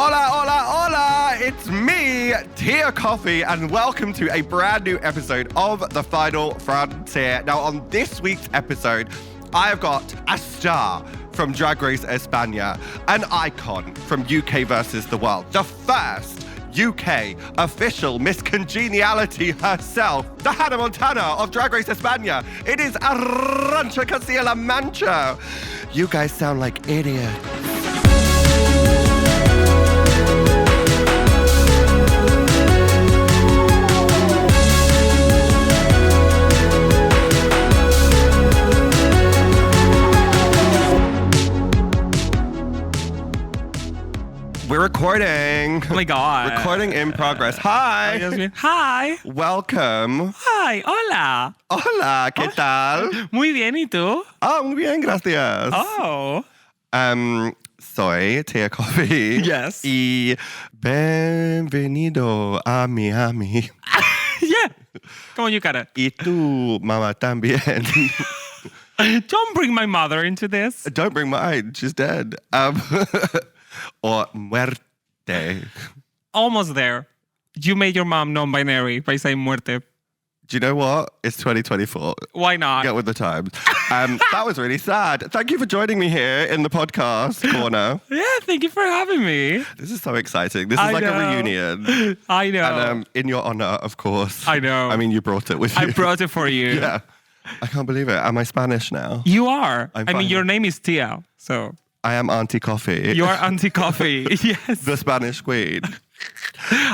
Hola, hola, hola! It's me, Tia Kofi, and welcome to a brand new episode of the Final FronTia. Now, on this week's episode, I have got a star from Drag Race España, an icon from UK versus the world, the first UK official Miss Congeniality herself, the Hannah Montana of Drag Race España. It is Arantxa Castilla-La Mancha. You guys sound like idiots. We're recording. Oh my God. Recording in progress. Hi. Hi. Welcome. Hi. Hola. Hola, ¿qué tal? Muy bien, ¿y tú? Oh, muy bien, gracias. Oh. Soy Tia Kofi. Yes. Y bienvenido a Miami. Yeah. Come on, you got it. Y tu mamá también. Don't bring my mother into this. Don't bring mine. She's dead. Or muerte. Almost there. You made your mom non-binary by saying muerte. Do you know what? It's 2024. Why not? Get with the times. That was really sad. Thank you for joining me here in the podcast corner. Yeah, thank you for having me. This is so exciting. This is like a reunion. I know. And in your honor, of course. I know. I mean, you brought it with you. I brought it for you. Yeah. I can't believe it. Am I Spanish now? You are. I mean, your name is Tia, so. I am Auntie Kofi. You are Auntie Kofi. Yes. The Spanish queen.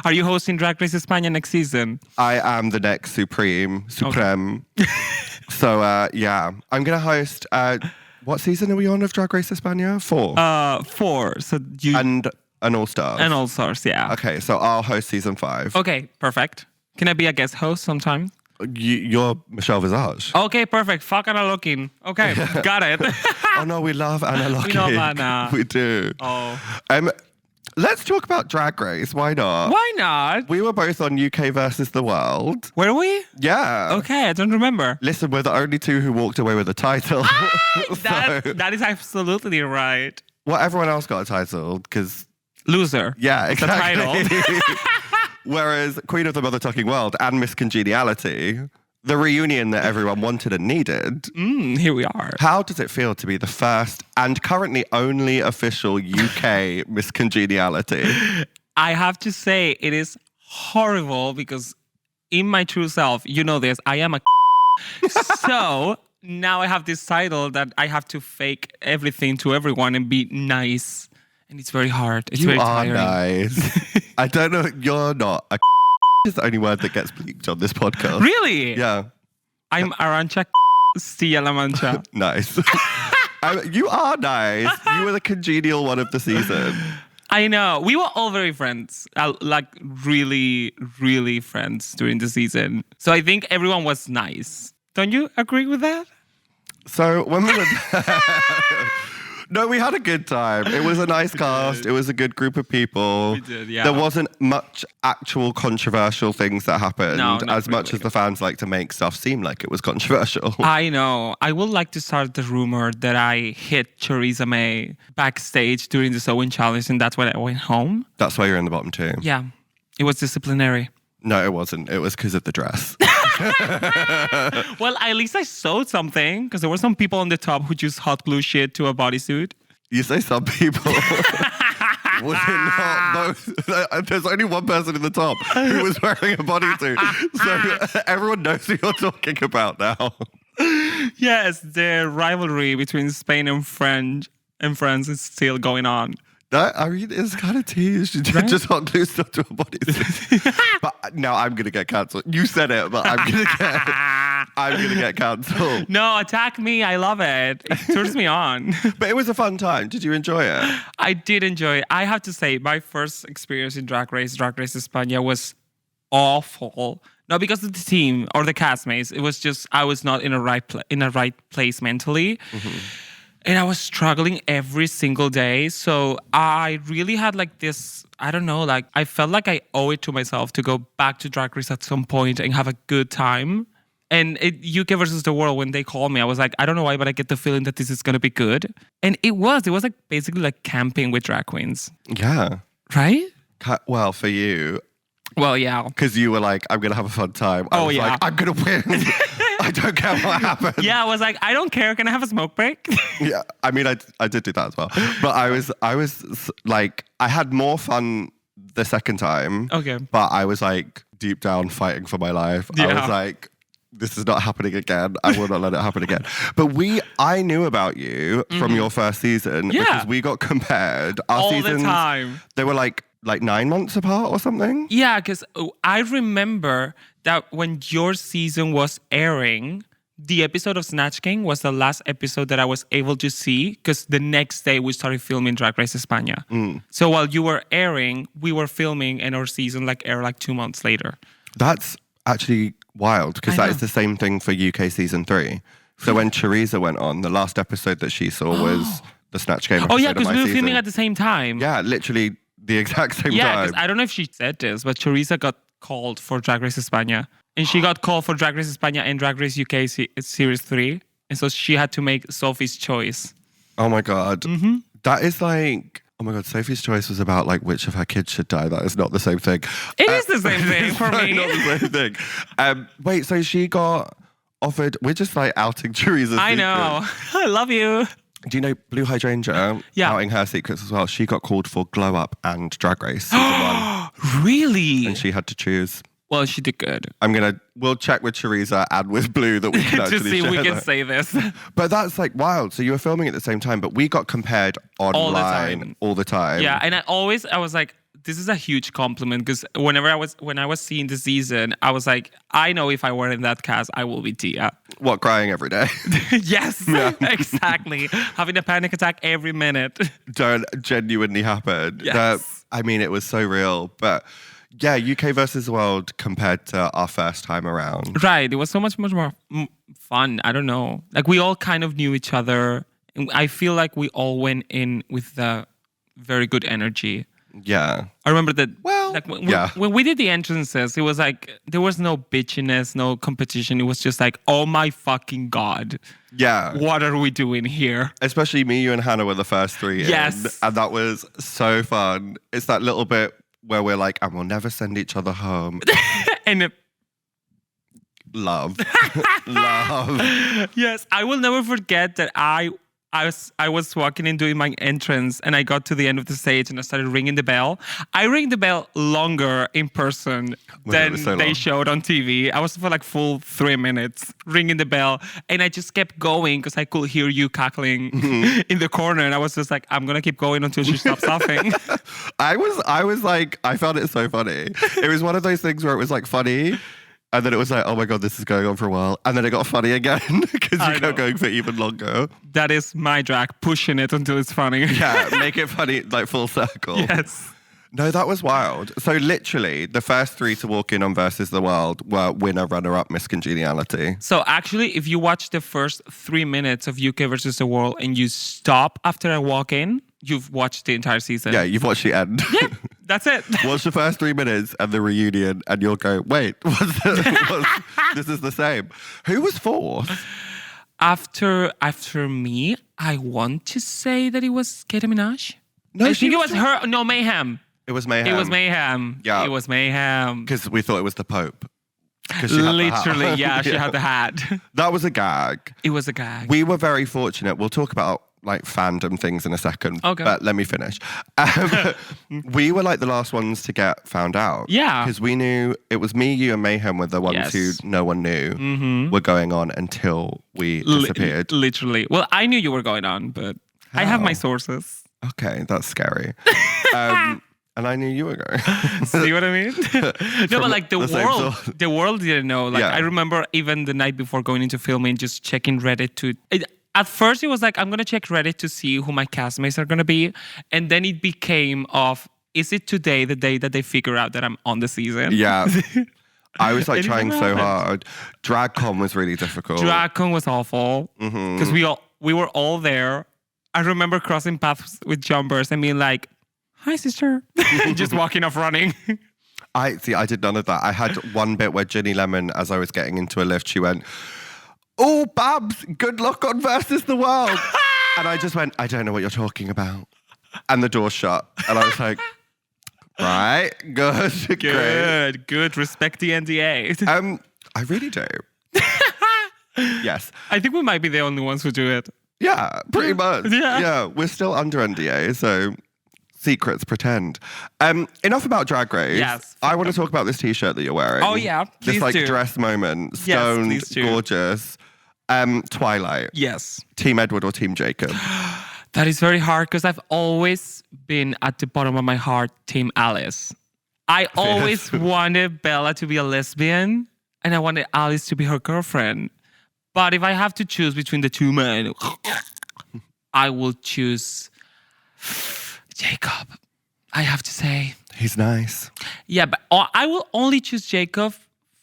Are you hosting Drag Race España next season? I am the next Supreme. Okay. So, yeah. I'm going to host... what season are we on of Drag Race España? 4? 4. So you... And an All-Stars? And All-Stars, yeah. Okay, so I'll host season 5. Okay, perfect. Can I be a guest host sometime? You're Michelle Visage. Okay, perfect. Fuck Anna Locking. Okay, got it. Oh no, we love Anna Locking. We love Anna. We do. Oh. Let's talk about Drag Race. Why not? Why not? We were both on UK versus the world. Were we? Yeah. Okay, I don't remember. Listen, we're the only two who walked away with a title. That is absolutely right. Well, everyone else got a title because... Loser. Yeah, exactly. The title. Whereas Queen of the Mother-Talking World and Miss Congeniality, the reunion that everyone wanted and needed. Here we are. How does it feel to be the first and currently only official UK Miss Congeniality? I have to say it is horrible because in my true self, you know this, I am a so now I have this title that I have to fake everything to everyone and be nice. And it's very hard. It's very tiring. You are nice. I don't know. You're not. Is the only word that gets bleeped on this podcast. Really? Yeah. I'm Arantxa Castilla-La Mancha. Nice. You are nice. You were the congenial one of the season. I know. We were all very friends. Like really, really friends during the season. So I think everyone was nice. Don't you agree with that? So when we were... No, we had a good time. It was a nice cast. It was a good group of people. We did, yeah. There wasn't much actual controversial things that happened. No, as much as the fans like to make stuff seem like it was controversial. I know. I would like to start the rumor that I hit Theresa May backstage during the Sewing Challenge and that's when I went home. That's why you're in the bottom 2. Yeah. It was disciplinary. No, it wasn't. It was because of the dress. Well, at least I sewed something because there were some people on the top who just hot glue shit to a bodysuit. You say some people. Was it not those? There's only one person in the top who was wearing a bodysuit. So everyone knows who you're talking about now. Yes, the rivalry between Spain and France is still going on. That, I mean, it's kind of teased. Right? Just hot glue stuff to a bodysuit. But now I'm going to get cancelled. You said it, but I'm going to get cancelled. No, attack me. I love it. It turns me on. But it was a fun time. Did you enjoy it? I did enjoy it. I have to say, my first experience in Drag Race España was awful. Not because of the team or the castmates. It was just I was not in a right place mentally. Mm-hmm. And I was struggling every single day. So I really had like this, I don't know, like I felt like I owe it to myself to go back to Drag Race at some point and have a good time. And UK versus the world, when they called me, I was like, I don't know why, but I get the feeling that this is going to be good. And it was like basically like camping with drag queens. Yeah. Right? Well, for you, Well, yeah. because you were like, I'm going to have a fun time. I was like, I'm going to win. I don't care what happens. Yeah, I was like, I don't care. Can I have a smoke break? Yeah, I mean, I did do that as well. But I was like, I had more fun the second time. Okay. But I was like, deep down fighting for my life. Yeah. I was like, this is not happening again. I will not let it happen again. But I knew about you from your first season because we got compared. Our all seasons, the time. They were like 9 months apart or something. Yeah, because I remember that when your season was airing, the episode of Snatch Game was the last episode that I was able to see because the next day we started filming Drag Race España. So while you were airing, we were filming and our season aired 2 months later. That's actually wild because that is the same thing for UK season 3. So when Teresa went on, the last episode that she saw was the Snatch Game episode. Oh yeah, because we were season. filming at the same time. Yeah, literally the exact same Yeah, time. because I don't know if she said this, but Teresa got called for Drag Race España. And she got called for Drag Race España and Drag Race UK Series 3. And so she had to make Sophie's choice. Oh my God. That is like, oh my God, Sophie's choice was about which of her kids should die. That is not the same thing. It is the same thing for me. Not the same thing. Wait, so she got offered, we're just outing Teresa's I know. I love you. Do you know Blue Hydrangea? Yeah. Outing her secrets as well. She got called for Glow Up and Drag Race season 1. Really? And she had to choose. Well, she did good. We'll check with Teresa and with Blue that we can to actually see if we share can that. say this. But that's wild. So you were filming at the same time, but we got compared online all the time. Yeah, and I was like, this is a huge compliment because when I was seeing the season, I was like, I know if I were in that cast, I will be Tia. What, crying every day? Yes, exactly. Having a panic attack every minute. Don't genuinely happen. Yes. It was so real. But yeah, UK versus the world compared to our first time around. Right. It was so much more fun. I don't know. We all kind of knew each other. I feel like we all went in with the very good energy. Yeah. I remember that. Well, when we did the entrances, it was there was no bitchiness, no competition. It was just oh my fucking God. Yeah. What are we doing here? Especially me, you, and Hannah were the first 3 in. Yes. And that was so fun. It's that little bit where we're and we'll never send each other home. And Love. Love. Yes, I will never forget that I was walking and doing my entrance and I got to the end of the stage and I started ringing the bell. I rang the bell longer in person than they showed on TV. I was for full 3 minutes ringing the bell and I just kept going because I could hear you cackling in the corner and I was just I'm going to keep going until she stops laughing. I found it so funny. It was one of those things where it was funny. And then it was oh my God, this is going on for a while. And then it got funny again because you kept going for even longer. That is my drag, pushing it until it's funny. Yeah, make it funny, full circle. Yes. No, that was wild. So literally, the first 3 to walk in on Versus the World were winner, runner-up, Miss Congeniality. So actually, if you watch the first 3 minutes of UK versus the World and you stop after I walk in, you've watched the entire season. Yeah, you've watched the end. Yeah, that's it. Watch the first 3 minutes and the reunion and you'll go, wait, this is the same. Who was 4th? After me, I want to say that it was Katie Minaj. No, I think it was her. No, Mayhem. It was Mayhem. It was Mayhem. Yeah. It was Mayhem. Because we thought it was the Pope. Literally, yeah, she had the hat. That was a gag. It was a gag. We were very fortunate. We'll talk about fandom things in a second. Okay. But let me finish. We were the last ones to get found out. Yeah. Because we knew it was me, you, and Mayhem were the ones who no one knew were going on until we disappeared. Literally. Well, I knew you were going on, but I have my sources. Okay, that's scary. And I knew you were going. See what I mean? No, but the world didn't know. I remember even the night before going into filming, just checking Reddit at first it was I'm going to check Reddit to see who my castmates are going to be. And then it became is it today the day that they figure out that I'm on the season? Yeah. I was trying so hard. DragCon was really difficult. DragCon was awful. Because we were all there. I remember crossing paths with jumpers and being hi, sister. Just walking off running. I did none of that. I had one bit where Ginny Lemon, as I was getting into a lift, she went, oh, Babs, good luck on Versus the World. And I just went, I don't know what you're talking about. And the door shut. And I was Right? Good. Great. Good. Respect the NDA. I really do. Yes. I think we might be the only ones who do it. Yeah, pretty much. Yeah. We're still under NDA, so secrets pretend. Enough about Drag Race. Yes. I want to talk about this t-shirt that you're wearing. Oh, yeah. This Please do. dress moment. Yes, Stoned, please do. gorgeous. Twilight. Yes. Team Edward or Team Jacob? That is very hard because I've always been at the bottom of my heart, Team Alice. I always wanted Bella to be a lesbian and I wanted Alice to be her girlfriend. But if I have to choose between the two men, I will choose Jacob. I have to say. He's nice. Yeah, but I will only choose Jacob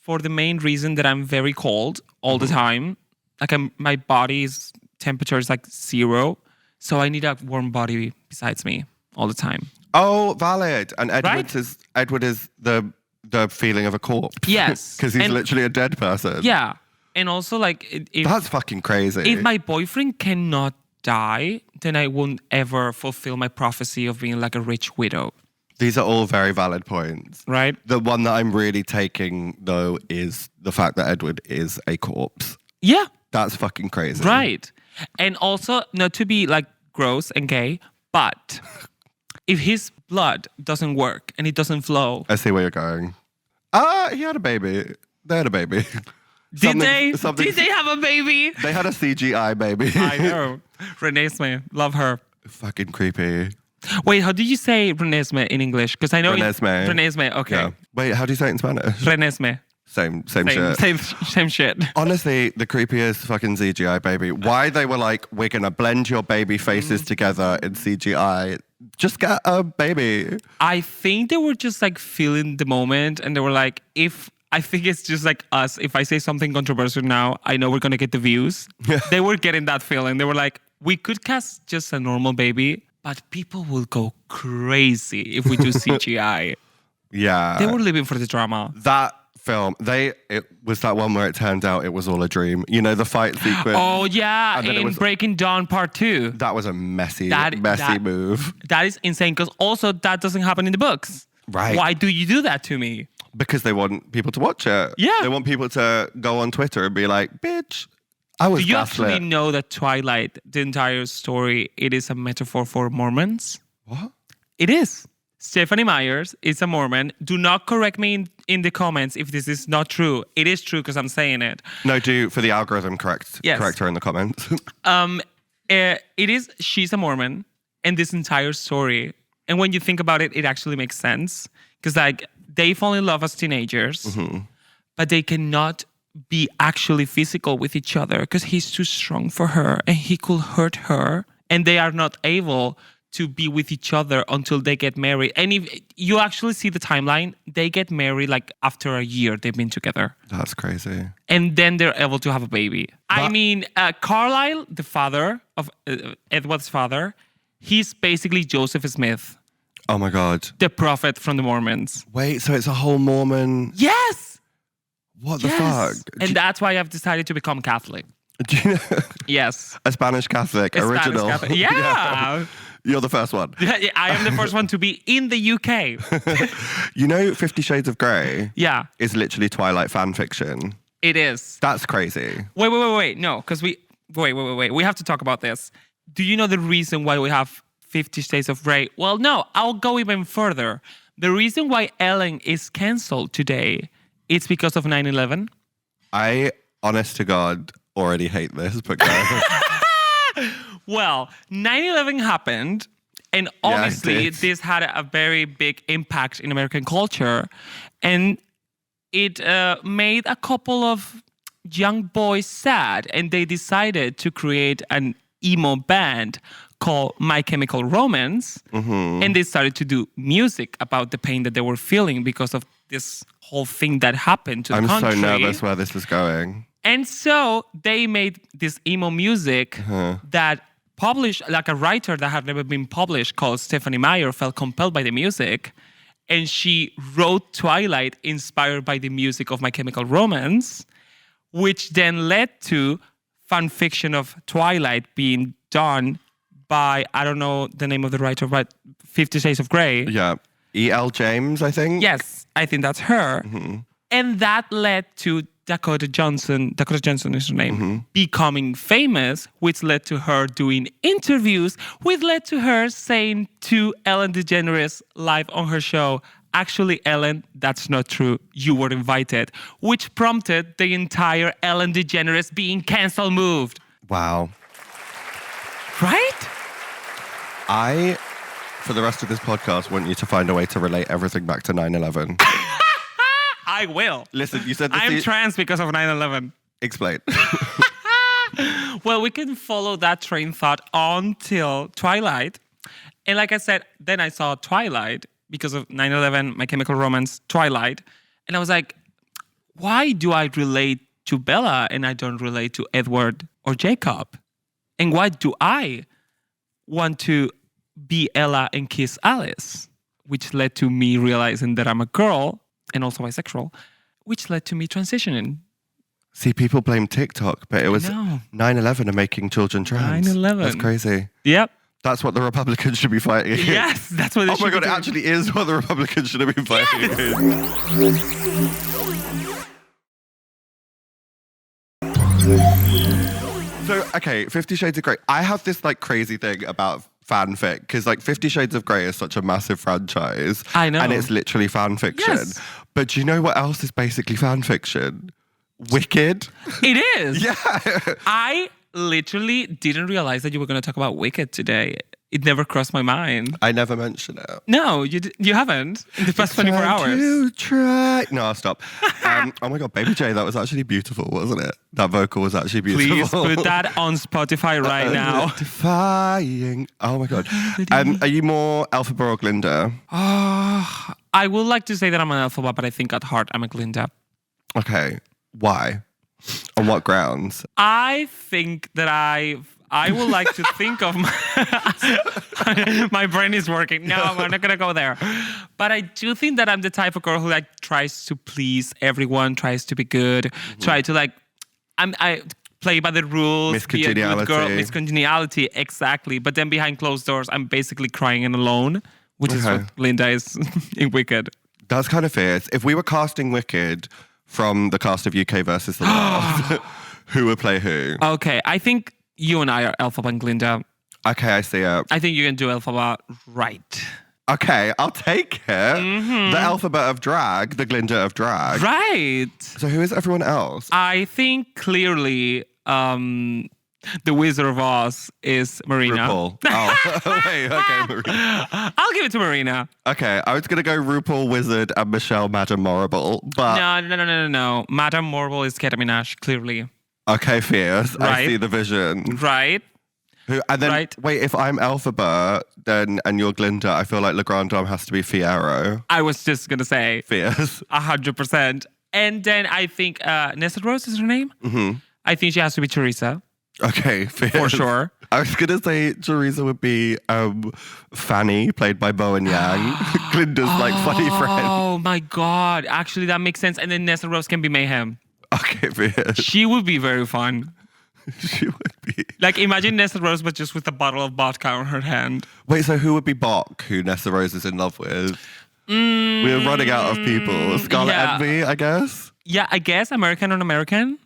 for the main reason that I'm very cold all the time. Like my body's temperature is like 0. So I need a warm body besides me all the time. Oh, valid. And Right? Edward is the feeling of a corpse. Yes. Because he's And- literally a dead person. Yeah. And also like That's fucking crazy. if my boyfriend cannot die, then I won't ever fulfill my prophecy of being like a rich widow. These are all very valid points. Right? The one that I'm really taking, though, is the fact that Edward is a corpse. Yeah. That's fucking crazy. Right. And also, not to be like gross and gay, but if his blood doesn't work and it doesn't flow. I see where you're going. He had a baby. They had a baby. Did they something- have a baby? They had a CGI baby. I know. Renesmee. Love her. Fucking creepy. Wait, how do you say Renesmee in English? Because I know Renesmee. Renesmee. Okay. Yeah. Wait, how do you say it in Spanish? Renesmee. Same shit. Same shit. Honestly, the creepiest fucking CGI baby. Why they were like, we're going to blend your baby faces together in CGI. Just get a baby. I think they were just like feeling the moment and they were like, I think it's just like us. If I say something controversial now, I know we're going to get the views. They were getting that feeling. They were like, we could cast just a normal baby, but people will go crazy if we do CGI. Yeah. They were living for the drama. That film, it was that one where it turned out it was all a dream. You know, the fight sequence. Oh, yeah. And then it In was- Breaking Dawn Part 2. That was a messy That- move. That is insane because also that doesn't happen in the books. Right. Why do you do that to me? Because they want people to watch it. Yeah. They want people to go on Twitter and be like, bitch, I was Do you gaslit. actually know that Twilight, the entire story, it is a metaphor for Mormons? What? It is. Stephanie Myers is a Mormon. Do not correct me in the comments if this is not true. It is true because I'm saying it. No, for the algorithm, correct her in the comments. She's a Mormon and this entire story. And when you think about it, it actually makes sense. Because like they fall in love as teenagers, but they cannot be actually physical with each other because he's too strong for her and he could hurt her. And they are not able to be with each other until they get married. And if you actually see the timeline, they get married like after a year they've been together. That's crazy. And then they're able to have a baby. I mean, Carlisle, the father of Edward's father, he's basically Joseph Smith, Oh my God. the prophet from the Mormons. Wait, so it's a whole Mormon. Yes! What the Yes! fuck? And that's why I've decided to become Catholic. Do you know? Yes. A Spanish Catholic, A Spanish original. Catholic. Yeah. You're the first one. I am the first one to be in the UK. You know, 50 Shades of Grey Yeah, is literally Twilight fan fiction. it is. That's crazy. Wait. No, because we have to talk about this. Do you know the reason why we have 50 Shades of Grey? Well, no, I'll go even further. The reason why Ellen is cancelled today, it's because of 9/11. I, honest to God, already hate this, but go. Well, 9/11 happened, and Yeah, it obviously did. this had a very big impact in American culture, and it made a couple of young boys sad, and they decided to create an emo band called My Chemical Romance, and they started to do music about the pain that they were feeling because of this whole thing that happened to the I'm country. so nervous where this is going. And so they made this emo music that published, like a writer that had never been published called Stephanie Meyer felt compelled by the music. And she wrote Twilight inspired by the music of My Chemical Romance, which then led to fan fiction of Twilight being done by, I don't know the name of the writer, but 50 Shades of Grey. Yeah. E.L. James, I think. Yes, I think that's her. And that led to Dakota Johnson is her name, becoming famous, which led to her doing interviews, which led to her saying to Ellen DeGeneres live on her show, actually, Ellen, that's not true. You were invited, which prompted the entire Ellen DeGeneres being cancel moved. Wow. Right? I, for the rest of this podcast, want you to find a way to relate everything back to 9/11. I will. Listen, you said I'm trans because of 9/11. Explain. Well, we can follow that train of thought until Twilight. And like I said, then I saw Twilight because of 9/11, My Chemical Romance, Twilight. And I was like, why do I relate to Bella and I don't relate to Edward or Jacob? And why do I want to be Ella and kiss Alice? Which led to me realizing that I'm a girl and also bisexual, which led to me transitioning. See, people blame TikTok, but it was No. 9/11 and making children trans. 9/11. That's crazy. Yep. That's what the Republicans should be fighting against. Yes, that's what they Oh should my be God, it doing. actually is what the Republicans should have been fighting against. So, okay, 50 Shades of Grey. I have this like crazy thing about fanfic because like 50 Shades of Grey is such a massive franchise. I know. And it's literally fan fiction. Yes. But do you know what else is basically fan fiction? Wicked. It is. Yeah. I literally didn't realize that you were going to talk about Wicked today. It never crossed my mind. I never mention it. No, you haven't in the past 24 hours. No, I'll stop. Oh my God, Baby J, that was actually beautiful, wasn't it? That vocal was actually beautiful. Please put that on Spotify right now. Defying. Oh my God. Are you more Elphaba or Glinda? I would like to say that I'm an Elphaba, but I think at heart I'm a Glinda. Okay. Why? On what grounds? I think that I would like to think of my brain is working. No, I'm not gonna go there. But I do think that I'm the type of girl who like tries to please everyone, tries to be good, try to like I play by the rules. Miss be a good Congeniality. girl, Miss Congeniality, exactly. But then behind closed doors, I'm basically crying and alone, which is what Linda is in Wicked. That's kind of fierce. If we were casting Wicked from the cast of UK versus the World, who would play who? Okay, I think you and I are Elphaba and Glinda. Okay, I see it. I think you can do Elphaba right. Okay, I'll take it. The Elphaba of drag, the Glinda of drag. Right. So who is everyone else? I think clearly the Wizard of Oz is Marina. RuPaul. Oh, wait, okay, Marina. I'll give it to Marina. Okay, I was going to go RuPaul, Wizard, and Michelle, Madame Morrible, but... No. Madame Morrible is Kate Minash, clearly. Okay, fierce. Right. I see the vision. Right. And then, Right. wait, if I'm Elphaba and you're Glinda, I feel like Le Grand Dame has to be Fiyero. I was just going to say Fierce. 100%. And then I think Nessa Rose is her name? Mm-hmm. I think she has to be Teresa. Okay, fierce. For sure. I was going to say Teresa would be Fanny, played by Bowen Yang. Glinda's like funny friend. Oh my God. Actually, that makes sense. And then Nessa Rose can be Mayhem. Okay, fierce. She would be very fun. She would be. Like, imagine Nessa Rose, but just with a bottle of vodka on her hand. Wait, so who would be Bok, who Nessa Rose is in love with? We're running out of people. Scarlet Envy, I guess? Yeah, I guess American on American.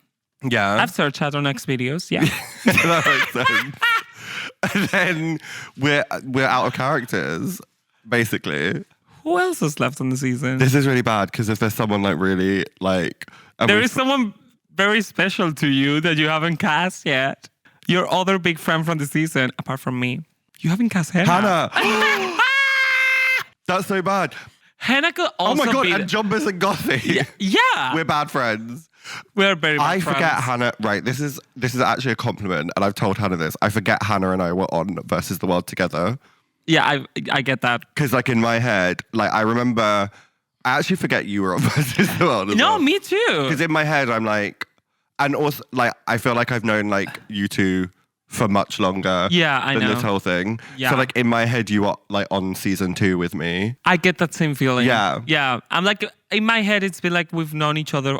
Yeah. I've searched that on X videos. Yeah. That makes sense. And then we're out of characters, basically. Who else is left on the season? This is really bad because if there's someone like really like... There is someone very special to you that you haven't cast yet. Your other big friend from the season, apart from me. You haven't cast Hannah. Hannah! That's so bad. Hannah could also Oh my God, be... and Jumbus and Gothy. Yeah. We're bad friends. We're very bad I friends. forget Hannah. Right, this is actually a compliment, and I've told Hannah this. I forget Hannah and I were on Versus the World together. Yeah, I get that. Because like in my head, like I remember, I actually forget you were on Versus the World as No, well. me too. Because in my head, I'm like, and also like I feel like I've known like you two for much longer I than know. this whole thing. Yeah. So like in my head, you are like on season 2 with me. I get that same feeling. Yeah. Yeah. I'm like, in my head, it's been like we've known each other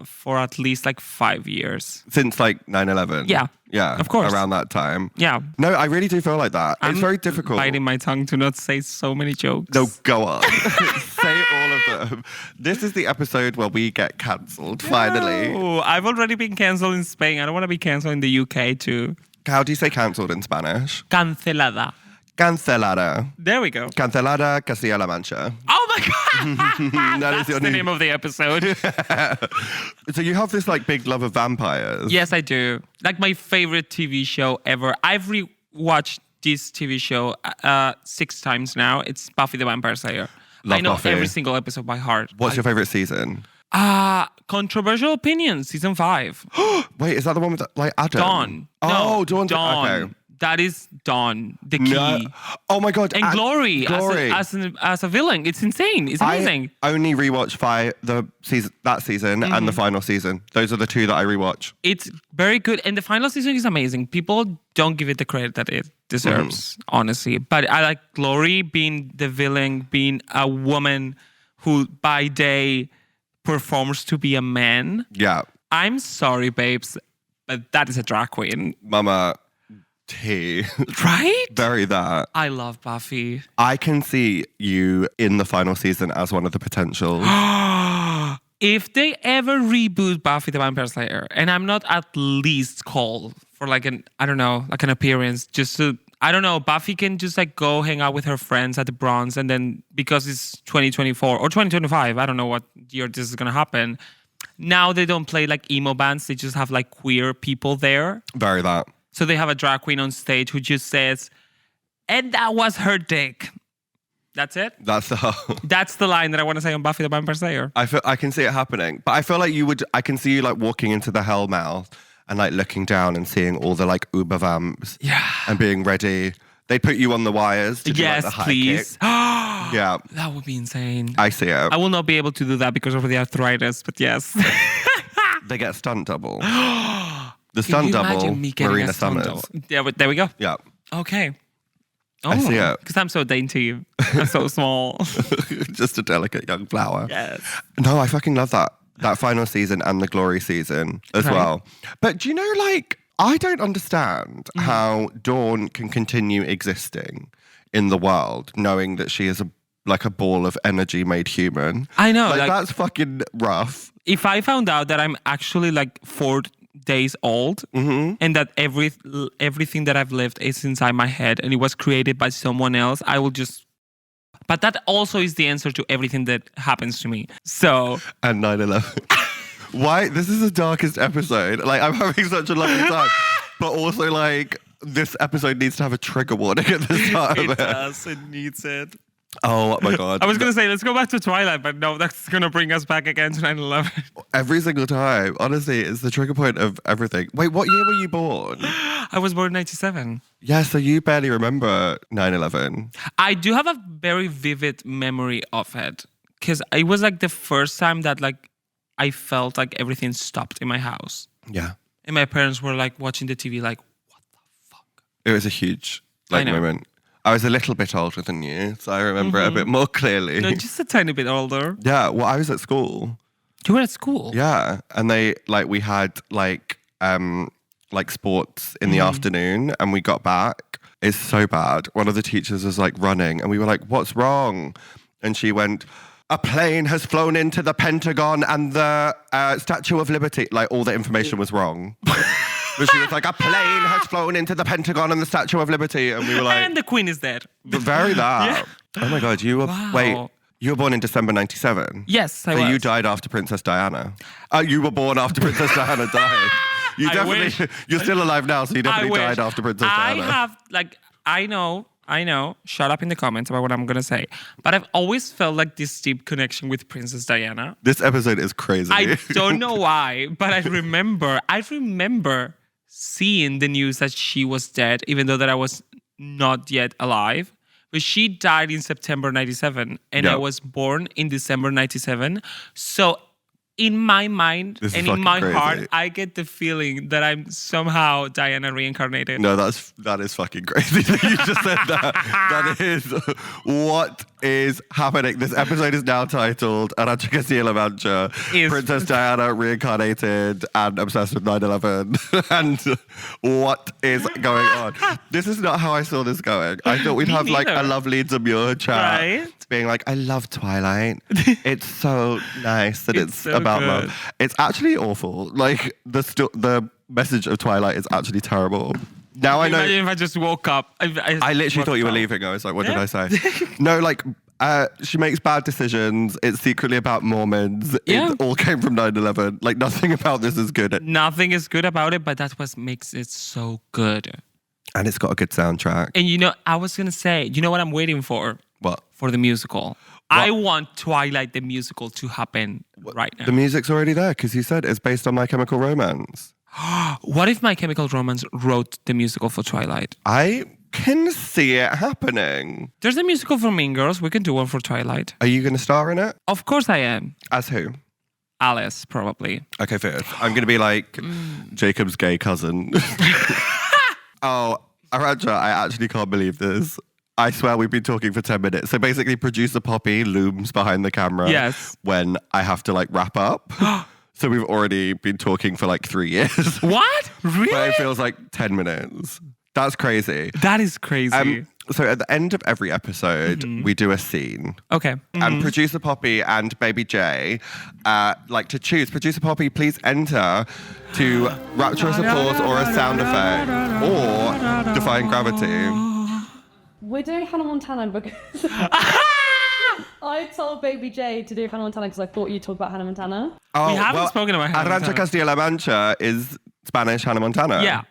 for at least like 5 years. Since like 9/11. Yeah. Yeah, Of course. around that time. Yeah. No, I really do feel like that. I'm it's very difficult. biting my tongue to not say so many jokes. No, go on. Say all of them. This is the episode where we get cancelled, finally. Oh, I've already been cancelled in Spain. I don't want to be cancelled in the UK too. How do you say cancelled in Spanish? Cancelada. Cancelada. There we go. Cancelada Castilla-La Mancha. Oh my God! That is That's your the name of the episode. So you have this like big love of vampires. Yes, I do. Like my favorite TV show ever. I've rewatched this TV show 6 times now. It's Buffy the Vampire Slayer. Love I know Buffy. every single episode by heart. What's your favorite season? Controversial Opinions, season 5. Wait, is that the one with like Adam? Dawn. Oh, No, Dawn. Dawn. Okay. That is Dawn, the key. No. Oh my God. And Glory, Glory. as a villain. It's insane. It's amazing. I only rewatch that season and the final season. Those are the 2 that I rewatch. It's very good. And the final season is amazing. People don't give it the credit that it deserves, honestly. But I like Glory being the villain, being a woman who by day performs to be a man. Yeah. I'm sorry, babes, but that is a drag queen. Mama T. Right? Bury that. I love Buffy. I can see you in the final season as one of the potentials. If they ever reboot Buffy the Vampire Slayer, and I'm not at least called for like an appearance, just to, I don't know, Buffy can just like go hang out with her friends at the Bronze, and then because it's 2024 or 2025, I don't know what year this is gonna happen. Now they don't play like emo bands, they just have like queer people there. Bury that. So they have a drag queen on stage who just says, and that was her dick. That's it. That's the line that I want to say on Buffy the Vampire Slayer. I can see it happening. But I feel like I can see you like walking into the hell mouth and like looking down and seeing all the like uber vamps. Yeah. And being ready. They put you on the wires to do like the high please. kick. Yeah. That would be insane. I see it. I will not be able to do that because of the arthritis, but yes. They get stunt double. The stunt double, Marina Summers. Yeah, there we go. Yeah. Okay. Oh, I see it. Because I'm so dainty. I'm so small. Just a delicate young flower. Yes. No, I fucking love that final season and the Glory season as well. But do you know, like, I don't understand how Dawn can continue existing in the world knowing that she is a ball of energy made human. I know. Like that's fucking rough. If I found out that I'm actually like 4 days old and that everything that I've lived is inside my head and it was created by someone else, I will just... But that also is the answer to everything that happens to me. So... And 9/11. Why? This is the darkest episode. Like, I'm having such a lovely time. But also, like, this episode needs to have a trigger warning at the start of it. It does. It needs it. Oh my God. I was going to say, let's go back to Twilight, but no, that's going to bring us back again to 9/11. Every single time. Honestly, it's the trigger point of everything. Wait, what year were you born? I was born in 97. Yeah, so you barely remember 9/11. I do have a very vivid memory of it because it was like the first time that like I felt like everything stopped in my house. Yeah. And my parents were like watching the TV like, what the fuck? It was a huge moment. I was a little bit older than you, so I remember it a bit more clearly. No, just a tiny bit older. Yeah, well, I was at school. You were at school? Yeah, and we had sports in the afternoon, and we got back. It's so bad. One of the teachers was like running, and we were like, "What's wrong?" And she went, "A plane has flown into the Pentagon and the Statue of Liberty." Like all the information was wrong. But she was like, "A plane has flown into the Pentagon and the Statue of Liberty," and we were like, and the Queen is dead. Very that. Yeah. Oh my God, you were you were born in December 97. Yes, I was. So you died after Princess Diana. You were born after Princess Diana died. You definitely, you're still alive now, so you definitely died after Princess Diana. I know, shut up in the comments about what I'm going to say, but I've always felt like this deep connection with Princess Diana. This episode is crazy. I don't know why, but I remember seeing the news that she was dead, even though that I was not yet alive. But she died in September 97, and I was born in December 97. So in my mind and in my heart, I get the feeling that I'm somehow Diana reincarnated. No, that is fucking crazy that you just said that. That is what is happening? This episode is now titled Arantxa Castilla-La Mancha, Princess Diana reincarnated and obsessed with 9/11. And what is going on? This is not how I saw this going. I thought we'd have like a lovely demure chat. Right? Being like, I love Twilight. It's so nice that it's so about good. love. It's actually awful. Like the message of Twilight is actually terrible. Now I know. Imagine if I just woke up. I literally thought you were leaving. I was like, what did I say? No, like, she makes bad decisions. It's secretly about Mormons. Yeah. It all came from 9/11. Like, nothing about this is good. Nothing is good about it, but that's what makes it so good. And it's got a good soundtrack. And you know, I was going to say, you know what I'm waiting for? What? For the musical. I want Twilight the musical to happen right now. The music's already there because you said it's based on My Chemical Romance. What if My Chemical Romance wrote the musical for Twilight? I can see it happening. There's a musical for Mean Girls. We can do one for Twilight. Are you going to star in it? Of course I am. As who? Alice, probably. Okay, fair. I'm going to be like Jacob's gay cousin. Oh, Arantxa, I actually can't believe this. I swear we've been talking for 10 minutes. So basically, producer Poppy looms behind the camera when I have to like wrap up. So we've already been talking for like 3 years. What? Really? But it feels like 10 minutes. That's crazy. That is crazy. So at the end of every episode, we do a scene. Okay. And producer Poppy and Baby J like to choose. Producer Poppy, please enter to rapturous applause or a sound effect or defying gravity. We're doing Hannah Montana because I told Baby J to do Hannah Montana because I thought you'd talk about Hannah Montana. Oh, We haven't spoken about Hannah Arantxa Montana. Castilla-La Mancha is Spanish Hannah Montana. Yeah.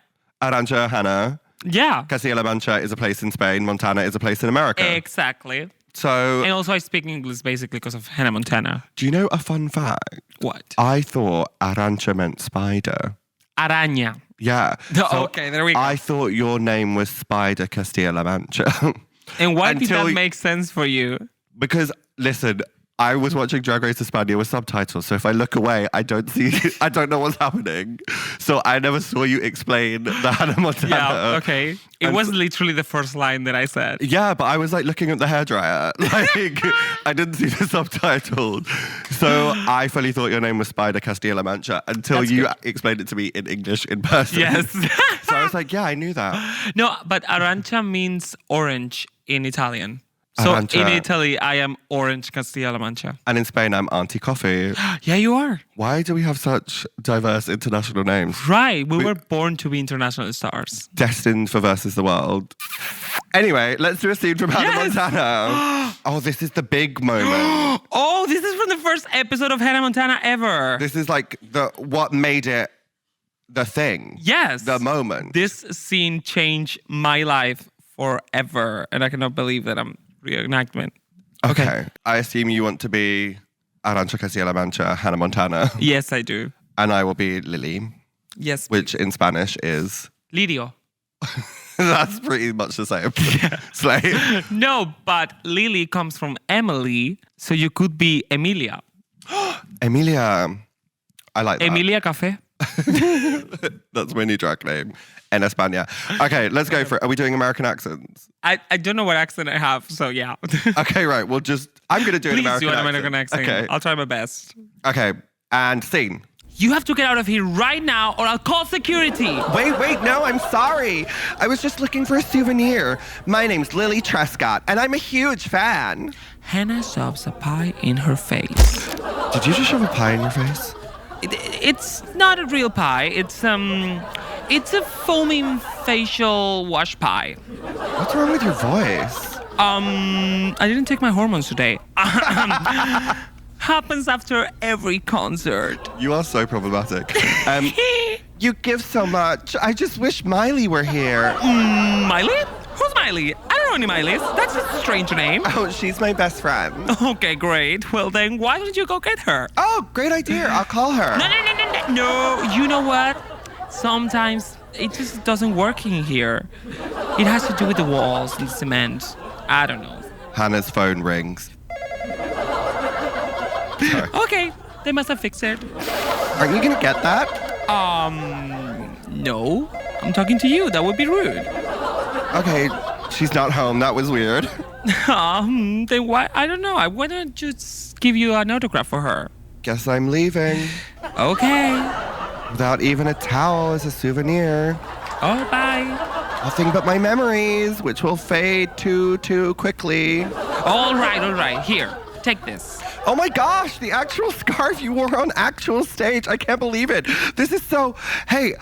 Arantxa Hannah. Yeah. Castilla-La Mancha is a place in Spain. Montana is a place in America. Exactly. So, And also I speak English basically because of Hannah Montana. do you know a fun fact? What? I thought Arantxa meant spider. Araña. Yeah. Okay, there we go. I thought your name was Spider Castilla-La Mancha. And why did Until that make sense for you? Because, listen, I was watching Drag Race España with subtitles, so if I look away, I don't know what's happening. So I never saw you explain the Hannah Montana. Yeah, okay. It was literally the first line that I said. Yeah, but I was like looking at the hairdryer. Like, I didn't see the subtitles. So I fully thought your name was Spider Castilla-La Mancha until That's you good. explained it to me in English in person. Yes. So I was like, yeah, I knew that. No, but Arancia means orange in Italian. So Arantxa. in Italy, I am Orange Castilla-La Mancha. And in Spain, I'm Auntie Coffee. Yeah, you are. Why do we have such diverse international names? Right. We were born to be international stars. Destined for versus the world. Anyway, let's do a scene from Hannah Yes. Montana. Oh, this is the big moment. Oh, this is from the first episode of Hannah Montana ever. This is like what made it the thing. Yes. The moment. This scene changed my life forever. And I cannot believe that I'm re-enactment. Okay. I assume you want to be Arantxa Castilla-La Mancha, Hannah Montana. Yes, I do. And I will be Lily, Yes. which in Spanish is... Lidio. That's pretty much the same. Slay. No, but Lily comes from Emily, so you could be Emilia. Emilia. I like that. Emilia Café. That's my new drag name in España. Okay, let's go for it. Are we doing American accents? I don't know what accent I have, so yeah. Okay, right. We'll just... I'm going to do an Please American do an accent. American accent. Okay. I'll try my best. Okay, and scene. You have to get out of here right now or I'll call security. Wait, no, I'm sorry. I was just looking for a souvenir. My name's Lily Trescott, and I'm a huge fan. Hannah shoves a pie in her face. Did you just shove a pie in your face? It's not a real pie. It's a foaming facial wash pie. What's wrong with your voice? I didn't take my hormones today. Happens after every concert. You are so problematic. You give so much. I just wish Miley were here. Miley? Who's Miley? I don't know any Mileys. That's a strange name. Oh, she's my best friend. Okay, great. Well then, why don't you go get her? Oh, great idea. I'll call her. No, you know what? Sometimes it just doesn't work in here. It has to do with the walls and the cement. I don't know. Hannah's phone rings. Sorry. Okay, they must have fixed it. Aren't you gonna get that? No. I'm talking to you. That would be rude. Okay, She's not home. That was weird. Then why? I don't know. I want to just give you an autograph for her. Guess I'm leaving. Okay. Without even a towel as a souvenir. Oh, bye. Nothing but my memories, which will fade too quickly. All right. Here, take this. Oh my gosh, the actual scarf you wore on actual stage. I can't believe it. This is so... Hey,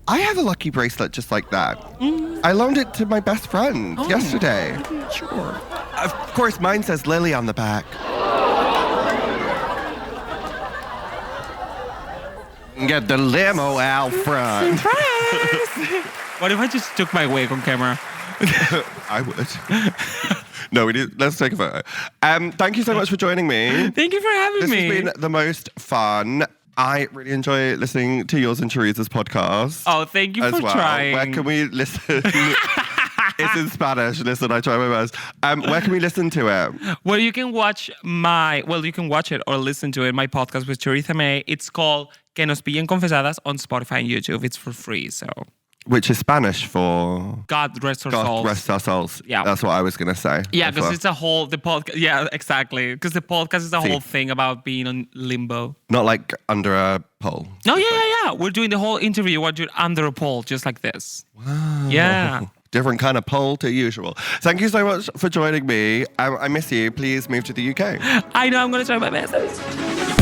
I have a lucky bracelet just like that. I loaned it to my best friend yesterday. Sure. Of course, mine says Lily on the back. Get the limo out front. What if I just took my wig on camera? I would. No, we did. Let's take a photo. Thank you so much for joining me. Thank you for having me. This has been the most fun. I really enjoy listening to yours and Teresa's podcast. Oh, thank you for trying. Where can we listen? It's in Spanish. Listen, I try my best. Where can we listen to it? Well, you can watch you can watch it or listen to it. My podcast with Teresa May. It's called Que Nos Pillen Confesadas on Spotify and YouTube. It's for free, so. Which is Spanish for God rest our God souls. rest our souls. Yeah. That's what I was going to say. Yeah, because it's a whole, the podcast, yeah, exactly. Because the podcast is a whole thing about being on limbo. Not like under a pole. No, yeah. We're doing the whole interview. We're doing under a pole, just like this. Wow. Yeah. Different kind of pole to usual. Thank you so much for joining me. I miss you. Please move to the UK. I know, I'm going to try my best.